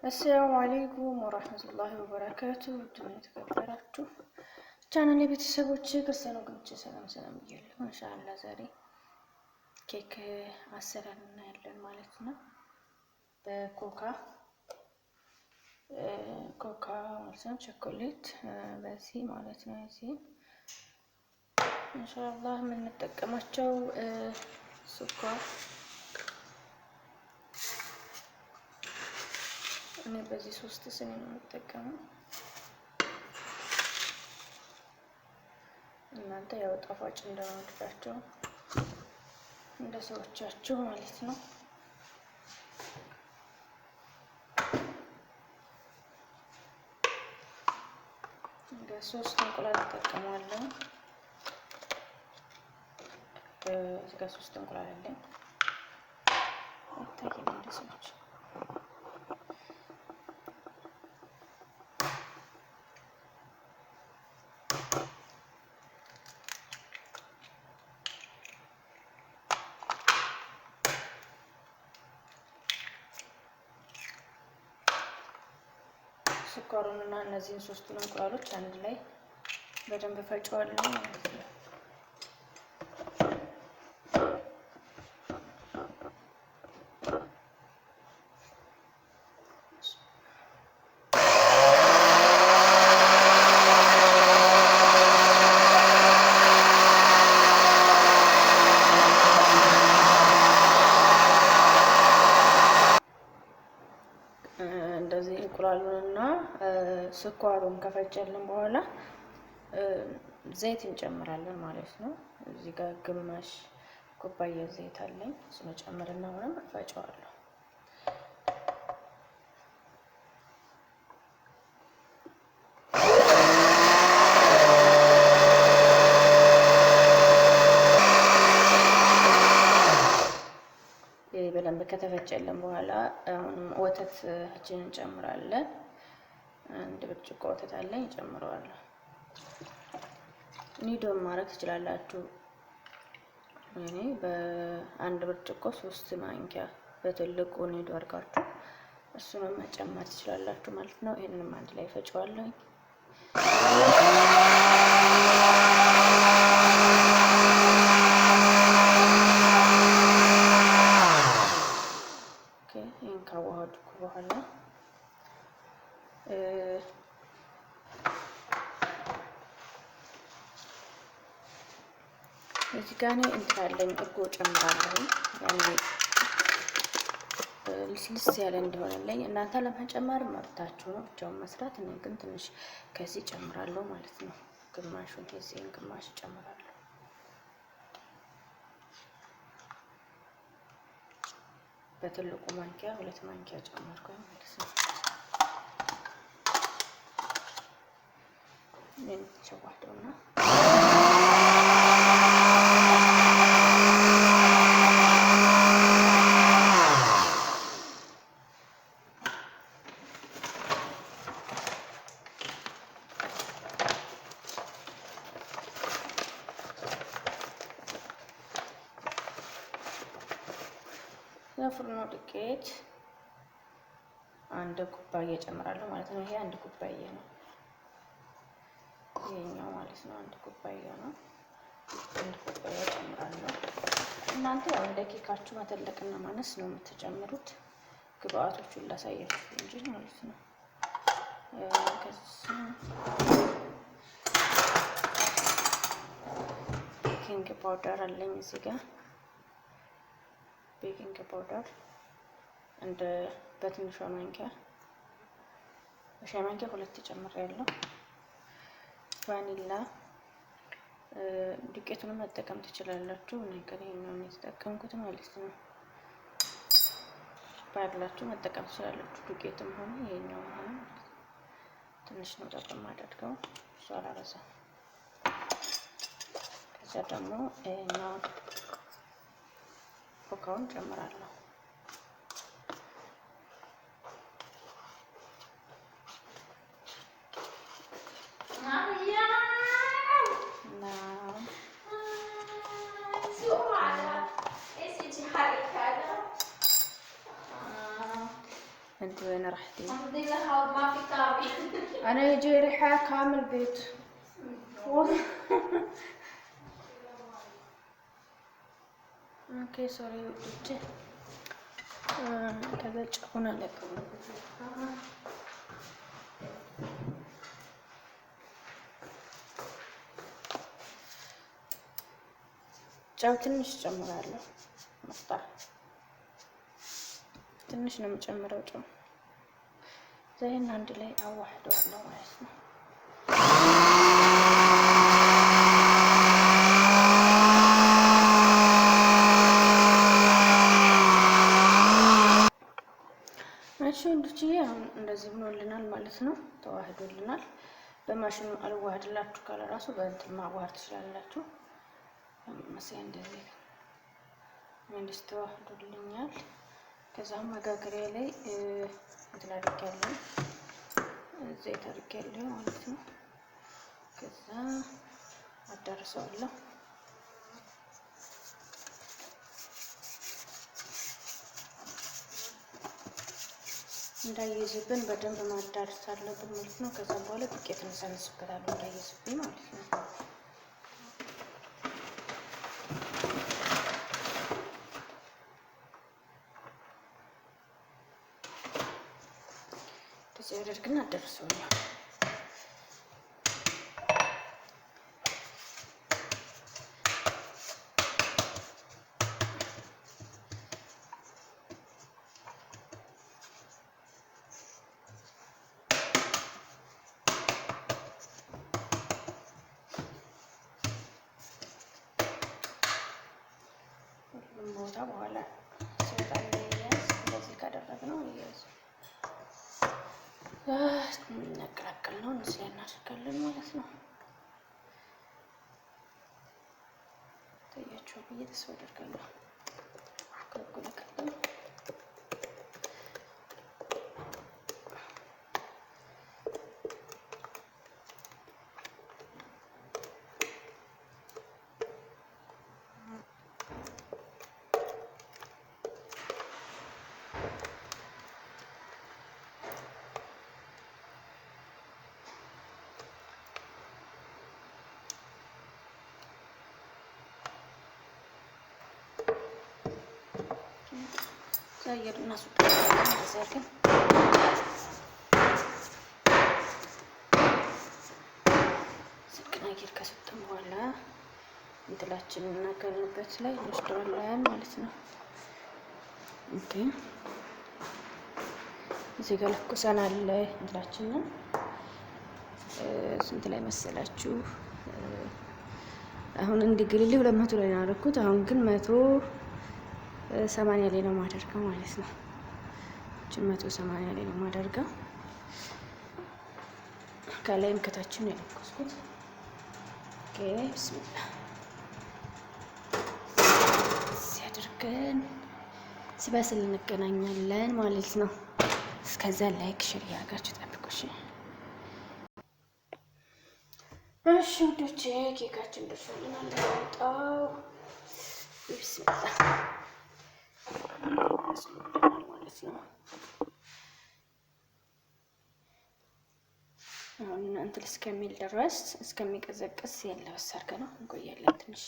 አሰላሙ አለይኩም ወራህመቱላሂ ወበረካቱ። ውድና የተከበራችሁ ቻናሌ ቤተሰቦች ክርስቲያን ወገኖቼ ሰላም ብያለሁ። ኢንሻአላህ ዛሬ ኬክ አሰራር እናያለን ማለት ነው። በኮካ ማለት ነው፣ ቸኮሌት በዚህ ማለት ነው። እዚህ ኢንሻአላህ የምንጠቀማቸው ስኳር እኔ በዚህ 3 ስኒ ነው የምጠቀመው። እናንተ ያው ጣፋጭ እንደምትወዳቸው እንደ ሰዎቻችሁ ማለት ነው። እንደ 3 እንቁላል እጠቀማለሁ። እዚህ ጋር 3 እንቁላል አለኝ። ታየኝ እንደሰዎች ስኳሩንና እነዚህን 3ቱን እንቁላሎች አንድ ላይ በደንብ ፈጨዋለሁ ማለት ነው። እንደዚህ እንቁላሉንና ስኳሩን ከፈጨልን በኋላ ዘይት እንጨምራለን ማለት ነው። እዚህ ጋር ግማሽ ኩባያ ዘይት አለኝ። እሱን ጨምርና አሁንም ፈጨዋለሁ። በደንብ ከተፈጨልን በኋላ አሁንም ወተታችንን እንጨምራለን። አንድ ብርጭቆ ወተት አለኝ እጨምረዋለሁ። ኒዶ ማድረግ ትችላላችሁ። እኔ በአንድ ብርጭቆ 3 ማንኪያ በትልቁ ኒዶ አድርጋችሁ እሱንም መጨመር ትችላላችሁ ማለት ነው። ይሄንንም አንድ ላይ ፈጨዋለሁ። ይሄን ካዋሃድኩ በኋላ እዚህ ጋር ነው እንታለኝ እርጎ ጨምራለሁ። ያኔ ልስልስ ያለ እንደሆነልኝ እናንተ ለመጨመር መብታችሁ ነው፣ ብቻውን መስራት። እኔ ግን ትንሽ ከዚህ ጨምራለሁ ማለት ነው። ግማሹን የዚህን ግማሽ ጨምራለሁ። በትልቁ ማንኪያ 2 ማንኪያ ጨመርኩኝ ማለት ነው። ምን ቸዋደውና የፍርኖ ዱቄት 1 ኩባያ እጨምራለሁ ማለት ነው። ይሄ 1 ኩባያ ነው። ይሄኛው ማለት ነው 1 ኩባያ ነው። 1 ኩባያ እጨምራለሁ። እናንተ ያው እንደ ኬካችሁ መተለቅና ማነስ ነው የምትጨምሩት። ግብአቶቹን ላሳያችሁ እንጂ ማለት ነው። ቤኪንግ ፓውደር አለኝ እዚህ ጋር። ቤኪንግ ፓውደር እንደ በትንሿ ማንኪያ በሻይ ማንኪያ 2 ጨምሬያለሁ። ቫኒላ ዱቄቱንም መጠቀም ትችላላችሁ። ነገር ይሄንን የተጠቀምኩት ማለት ነው። ባላችሁ መጠቀም ትችላላችሁ። ዱቄትም ሆነ ይሄኛው ሆነ ትንሽ ነው ጠቅም አድርገው እሱ አላበዛም። ከዛ ደግሞ ይሄኛው ኮካውን ጨምራለሁ። انت وين رحتي؟ الحمد لله ما في كامل. انا يجي ريحه كامل بيت. اوكي سوري ودي كذا ጨውና ለቀው ጨው ትንሽ ጨምራለሁ። መጣ ትንሽ ነው የምጨምረው ጨው። ዘይና አንድ ላይ አዋህደዋለሁ ማለት ነው። እሺ እንድትይ አሁን እንደዚህ ሆኖልናል ማለት ነው። ተዋህዶልናል። በማሽኑ አልዋህድላችሁ ካለ ራሱ በእንትን ማዋሃድ ትችላላችሁ። መሰለኝ እንደዚህ መንግስት ተዋህዶልኛል። ከዛም መጋገሪያ ላይ እንትን አድርጌያለሁ፣ ዘይት አድርጌያለሁ ማለት ነው። ከዛ አዳርሰዋለሁ። እንዳይይዝብን በደንብ ማዳረስ አለብን ማለት ነው። ከዛ በኋላ ዱቄት እንሰንስበታለን እንዳይይዝብን ማለት ነው። እንደዚህ አድርገን አዳርሰዋለሁ። ቦታ በኋላ ሲወጣ እንደያዝ እንደዚህ ካደረግነው ይያዝ እናቀላቅል ነው እዚህ ላይ እናደርጋለን ማለት ነው። ታያችሁ ብዬ ተስፋ አደርጋለሁ። ከቆለቀለም አየር እናስወጣለን። እንደዚህ አድርገን ስክን አየር ከሰጠን በኋላ እንትላችንን እናገንበት ላይ እንወስደዋለን ማለት ነው። ኦኬ እዚህ ጋር ለኩሰናል እንትላችንን ስንት ላይ መሰላችሁ? አሁን እንዲግልልኝ 200 ላይ ነው ያደረኩት። አሁን ግን 180 ላይ ነው ማደርገው ማለት ነው። 180 ላይ ነው ማደርገው። ከላይም ከታችን ነው ያለኩት። ኦኬ ብስሚላ ሲያደርገን ሲበስል እንገናኛለን ማለት ነው። እስከዛ ላይክ ሼር ያደርጋችሁ ጠብቁሽ። እሺ ውዶቼ ኬካችን ደርሶልናል። ለውጣው ብስሚላ ማለት ነው። አሁን እንትን እስከሚል ድረስ እስከሚቀዘቅዝ ያለበስ አድርገን ነው እንቆያለን። ትንሽ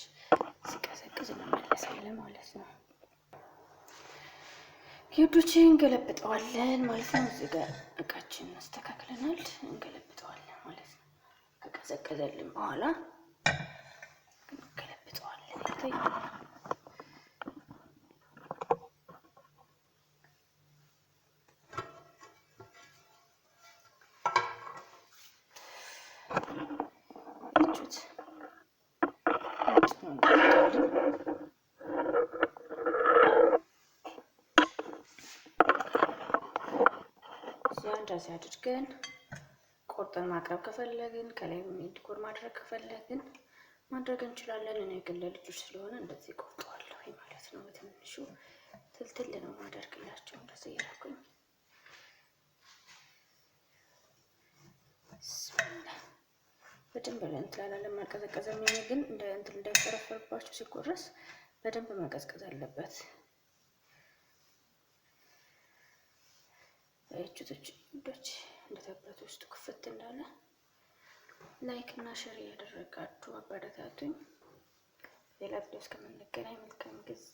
ሲቀዘቅዝ እንመለሳለን ማለት ነው። ውዶቼ እንገለብጠዋለን ማለት ነው። እዚህ ጋር እቃችን አስተካክለናል። እንገለብጠዋለን ማለት ነው። ከቀዘቀዘልን በኋላ እንገለብጠዋለን። እንደዚህ አድርገን ቆርጠን ማቅረብ ከፈለግን ከላይ ዲኮር ማድረግ ከፈለግን ማድረግ እንችላለን። እኔ ግን ለልጆች ስለሆነ እንደዚህ ቆርጠዋለሁ ማለት ነው። በትንሹ ትልትል ነው ማደርግላቸው እንደዚህ ያደርኩኝ። በደንብ እንትን አላለም አልቀዘቀዘም። እኔ ግን እንደ እንትን እንዳይፈረፈርባችሁ ሲቆረስ በደንብ መቀዝቀዝ አለበት። አያችሁቶች እንዶች እንደተበት ውስጥ ክፍት እንዳለ ላይክ እና ሼር እያደረጋችሁ አበረታቱኝ። ሌላ ቪዲዮ እስከምንገናኝ መልካም ጊዜ